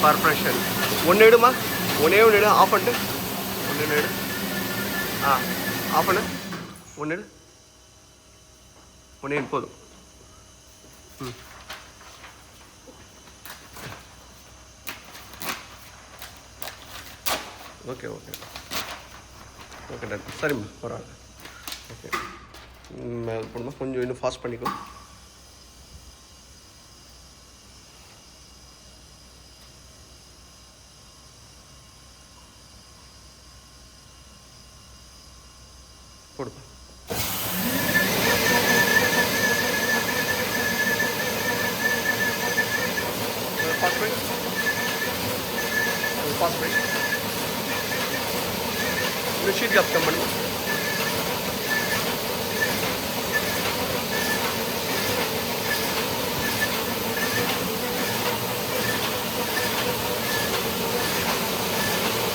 Corporation. ஒன்று எடுமா, ஒன்று எடு, ஆஃப் பண்ணிட்டு ஒன்று எடு. ஆஃப் பண்ணு, ஒன்று எடு, ஒன்று எடு போதும். ஓகே ஓகே ஓகே டாக்டர், சரிம்மா பரவாயில்ல. ஓகே போடுமா, கொஞ்சம் இன்னும் ஃபாஸ்ட் பண்ணிக்கோ. போடுப்பா. ஃபாஸ்ட் பண்ணி, ஃபாஸ்ட் பண்ணி. இன்னும் ஷீட் கேப் கம் பண்ணுமா.